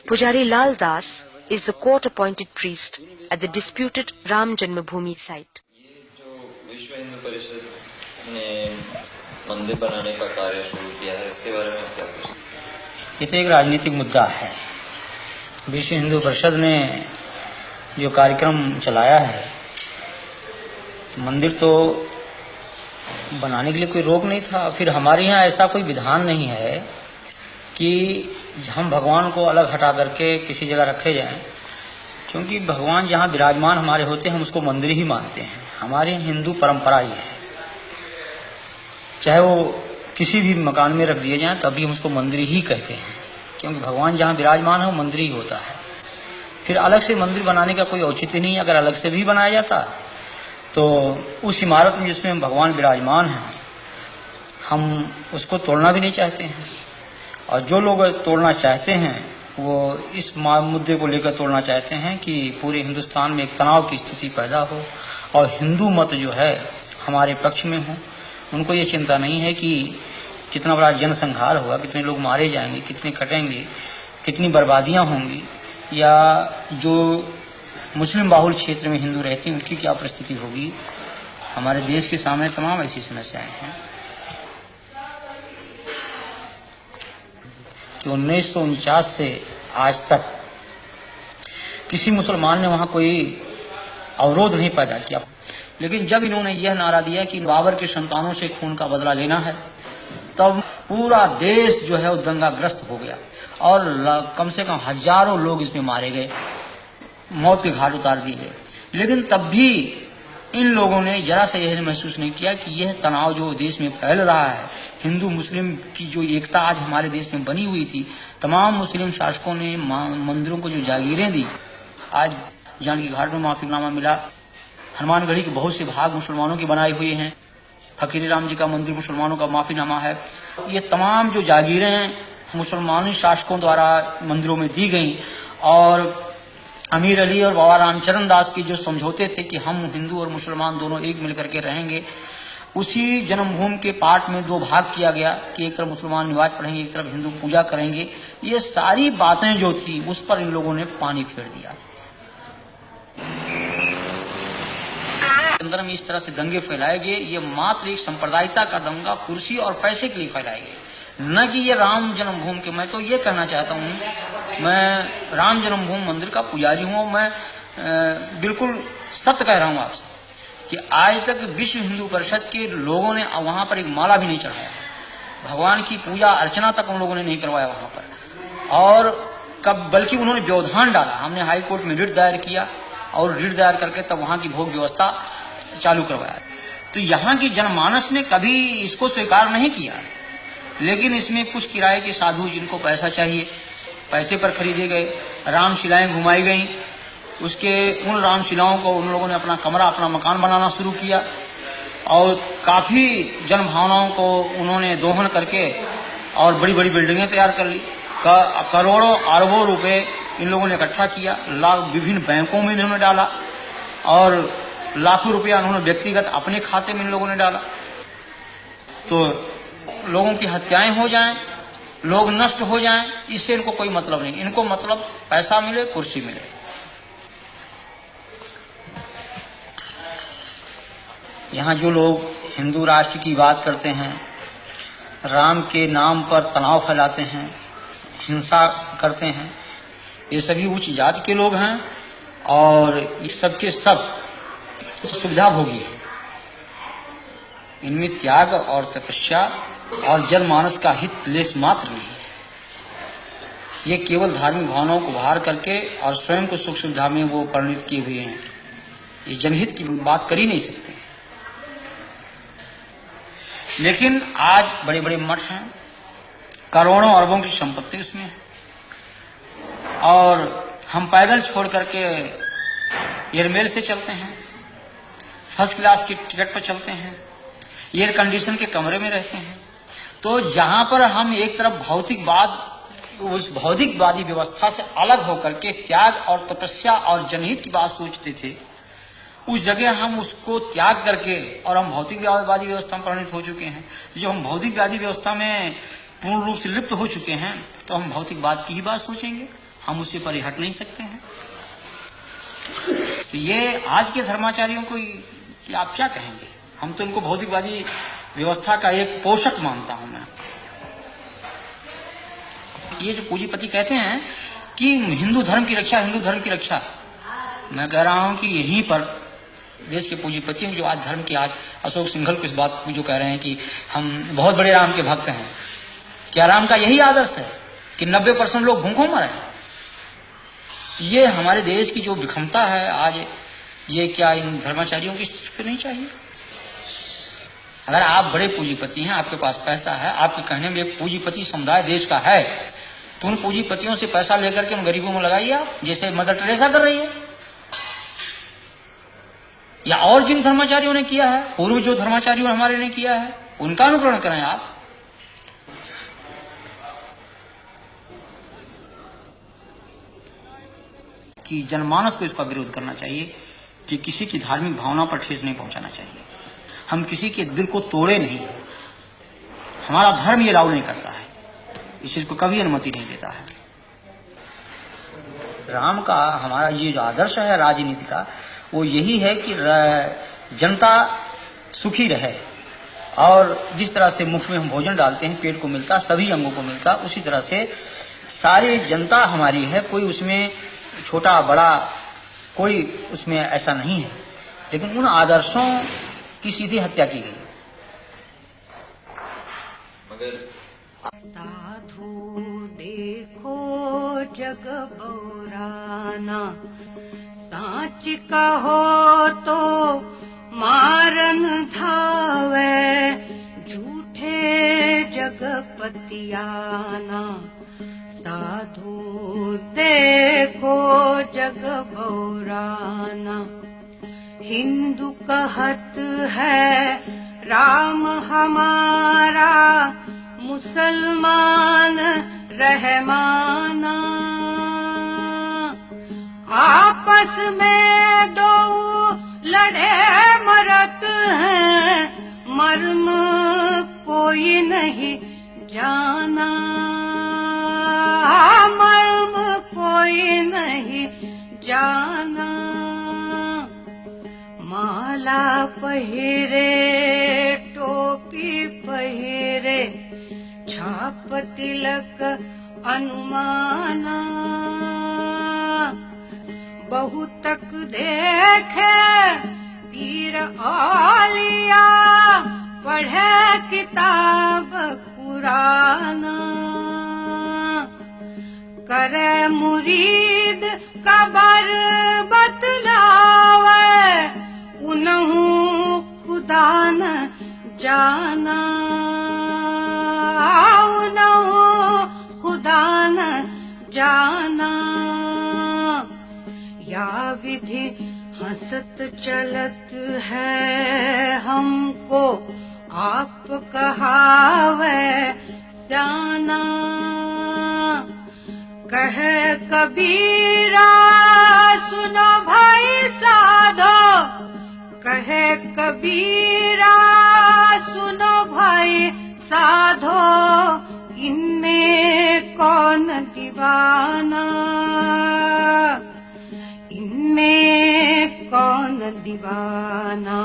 Pujari Lal Das is the court-appointed priest at the disputed Ram Janmabhoomi site. विश्व हिंदू परिषद ने मंदिर बनाने का कार्य शुरू किया है, इसके बारे में क्या सोचते हैं? ये तो एक राजनीतिक मुद्दा है। विश्व हिंदू परिषद ने जो कार्यक्रम चलाया है, मंदिर तो बनाने के लिए कोई रोक नहीं था। फिर हमारे यहाँ ऐसा कोई विधान नहीं है कि हम भगवान को अलग हटा करके किसी जगह रखे जाएं, क्योंकि भगवान जहाँ विराजमान हमारे होते हैं हम उसको मंदिर ही मानते हैं। हमारे हिंदू परंपरा ही है, चाहे वो किसी भी मकान में रख दिए जाएं तब भी हम उसको मंदिर ही कहते हैं, क्योंकि भगवान जहाँ विराजमान है वो मंदिर ही होता है। फिर अलग से मंदिर बनाने का कोई औचित्य नहीं है। अगर अलग से भी बनाया जाता तो उस इमारत में जिसमें भगवान विराजमान हैं हम उसको तोड़ना भी नहीं चाहते हैं, और जो लोग तोड़ना चाहते हैं वो इस मुद्दे को लेकर तोड़ना चाहते हैं कि पूरे हिंदुस्तान में एक तनाव की स्थिति पैदा हो और हिंदू मत जो है हमारे पक्ष में हो। उनको ये चिंता नहीं है कि कितना बड़ा जनसंहार होगा, कितने लोग मारे जाएंगे, कितने कटेंगे, कितनी बर्बादियां होंगी, या जो मुस्लिम बाहुल क्षेत्र में हिंदू रहते हैं उनकी क्या परिस्थिति होगी। हमारे देश के सामने तमाम ऐसी समस्याएं हैं कि 1949 से आज तक किसी मुसलमान ने वहां कोई अवरोध नहीं पैदा किया। लेकिन जब इन्होंने यह नारा दिया कि बाबर के संतानों से खून का बदला लेना है, तब पूरा देश जो है वो दंगाग्रस्त हो गया और कम से कम हजारों लोग इसमें मारे गए, मौत के घाट उतार दिए गए। लेकिन तब भी इन लोगों ने जरा सा यह महसूस नहीं किया कि यह तनाव जो देश में फैल रहा है, हिंदू मुस्लिम की जो एकता आज हमारे देश में बनी हुई थी, तमाम मुस्लिम शासकों ने मंदिरों को जो जागीरें दी, आज जानकी घाट में माफीनामा मिला, हनुमानगढ़ी के बहुत से भाग मुसलमानों की बनाई हुई हैं, फकीर राम जी का मंदिर मुसलमानों का माफीनामा है। ये तमाम जो जागीरें मुसलमानी शासकों द्वारा मंदिरों में दी गई, और अमीर अली और बाबा रामचरण दास की जो समझौते थे कि हम हिंदू और मुसलमान दोनों एक मिलकर के रहेंगे, उसी जन्मभूमि के पार्ट में दो भाग किया गया कि एक तरफ मुसलमान नमाज पढ़ेंगे, एक तरफ हिंदू पूजा करेंगे। ये सारी बातें जो थी उस पर इन लोगों ने पानी फेर दिया। अंदर में इस तरह से दंगे फैलाए गए, ये मात्र एक सांप्रदायिकता का दंगा कुर्सी और पैसे के लिए फैलाए गए, न कि ये राम जन्मभूमि के। मैं तो ये कहना चाहता हूँ, मैं राम जन्मभूमि मंदिर का पुजारी हूँ, मैं बिल्कुल सत्य कह रहा हूँ आपसे कि आज तक विश्व हिंदू परिषद के लोगों ने वहां पर एक माला भी नहीं चढ़ाया, भगवान की पूजा अर्चना तक उन लोगों ने नहीं करवाया वहां पर। और कब बल्कि उन्होंने व्यवधान डाला। हमने हाई कोर्ट में रिट दायर किया और रिट दायर करके तब वहां की भोग व्यवस्था चालू करवाया। तो यहाँ की जनमानस ने कभी इसको स्वीकार नहीं किया, लेकिन इसमें कुछ किराए के साधु जिनको पैसा चाहिए, पैसे पर खरीदे गए, रामशिलाएं घुमाई गई। उसके उन रामशिलाओं को उन लोगों ने अपना कमरा, अपना मकान बनाना शुरू किया और काफी जन भावनाओं को उन्होंने दोहन करके और बड़ी बड़ी बिल्डिंगें तैयार कर ली। करोड़ों अरबों रुपए इन लोगों ने इकट्ठा किया, विभिन्न बैंकों में इन्होंने डाला और लाखों रुपया उन्होंने व्यक्तिगत अपने खाते में इन लोगों ने डाला। तो लोगों की हत्याएं हो जाएं, लोग नष्ट हो जाएं, इससे इनको कोई मतलब नहीं। इनको मतलब पैसा मिले, कुर्सी मिले। यहाँ जो लोग हिंदू राष्ट्र की बात करते हैं, राम के नाम पर तनाव फैलाते हैं, हिंसा करते हैं, ये सभी उच्च जाति के लोग हैं और ये सबके सब सुविधा भोगी है। इनमें त्याग और तपस्या और जनमानस का हित लेस मात्र नहीं है। ये केवल धार्मिक भावनाओं को बाहर करके और स्वयं को सुख सुविधा में वो परिणित किए हुए हैं। ये जनहित की बात कर ही नहीं सकते। लेकिन आज बड़े बड़े मठ हैं, करोड़ों अरबों की संपत्ति उसमें है, और हम पैदल छोड़ करके एयरमेल से चलते हैं, फर्स्ट क्लास की टिकट पर चलते हैं, एयर कंडीशन के कमरे में रहते हैं। तो जहां पर हम एक तरफ भौतिकवाद, उस भौतिकवादी व्यवस्था से अलग होकर के त्याग और तपस्या और जनहित की बात सोचते थे, उस जगह हम उसको त्याग करके और हम भौतिकवादी व्यवस्था में परिणत हो चुके हैं। जो हम भौतिकवादी व्यवस्था में पूर्ण रूप से लिप्त हो चुके हैं, तो हम भौतिकवाद की ही बात सोचेंगे, हम उससे परे हट नहीं सकते हैं। तो ये आज के धर्माचार्यों को कि आप क्या कहेंगे? हम तो इनको भौतिकवादी व्यवस्था का एक पोषक मानता हूं मैं। ये जो पूंजीपति कहते हैं कि हिंदू धर्म की रक्षा, हिंदू धर्म की रक्षा, मैं कह रहा हूं कि यहीं पर देश के पूंजीपति जो आज धर्म के, आज अशोक सिंघल को इस बात को जो कह रहे हैं कि हम बहुत बड़े राम के भक्त हैं, क्या राम का यही आदर्श है कि 90% लोग भूखों मरे? ये हमारे देश की जो विषमता है आज, ये क्या इन धर्माचार्यों की फिर नहीं चाहिए? अगर आप बड़े पूंजीपति हैं, आपके पास पैसा है, आपके कहने में एक पूंजीपति समुदाय देश का है, तो उन पूंजीपतियों से पैसा लेकर के उन गरीबों में लगाइए आप, जैसे मदर टेरेसा कर रही है, या और जिन धर्माचार्यों ने किया है, पूर्व जो धर्माचार्यों हमारे ने किया है, उनका अनुकरण करें आप। कि जनमानस को इसका विरोध करना चाहिए कि किसी की धार्मिक भावना पर ठेस नहीं पहुंचाना चाहिए। हम किसी के दिल को तोड़े नहीं, हमारा धर्म ये अलाउ नहीं करता है, इस चीज को कभी अनुमति नहीं देता है। राम का हमारा ये जो आदर्श है राजनीति का, वो यही है कि जनता सुखी रहे, और जिस तरह से मुख में हम भोजन डालते हैं, पेट को मिलता, सभी अंगों को मिलता, उसी तरह से सारी जनता हमारी है, कोई उसमें छोटा बड़ा कोई उसमें ऐसा नहीं है। लेकिन उन आदर्शों की सीधी हत्या की गई। मगर साधु देखो जग बौराना, साच कहो तो मारन धावे, झूठे जगपतियाना। साधु देखो जग बौराना, हिंदू कहत है राम हमारा, मुसलमान रहमाना। आपस में दो लड़े मरत हैं, मर्म कोई नहीं जाना, मर्म कोई नहीं जाना। माला पहिरे टोपी पहिरे, छाप तिलक अनुमाना। बहुतक देखे पीर औलिया, पढ़े किताब कुराना। करे मुरीद कबर बतलावे, उनहु खुदा न जाना, उनहु खुदा न जाना। या विधि हंसत चलत है हमको, आप कहावे जाना। कहे कबीरा सुनो भाई साधो, कहे कबीरा सुनो भाई साधो, इनमें कौन दीवाना, इनमें कौन दीवाना।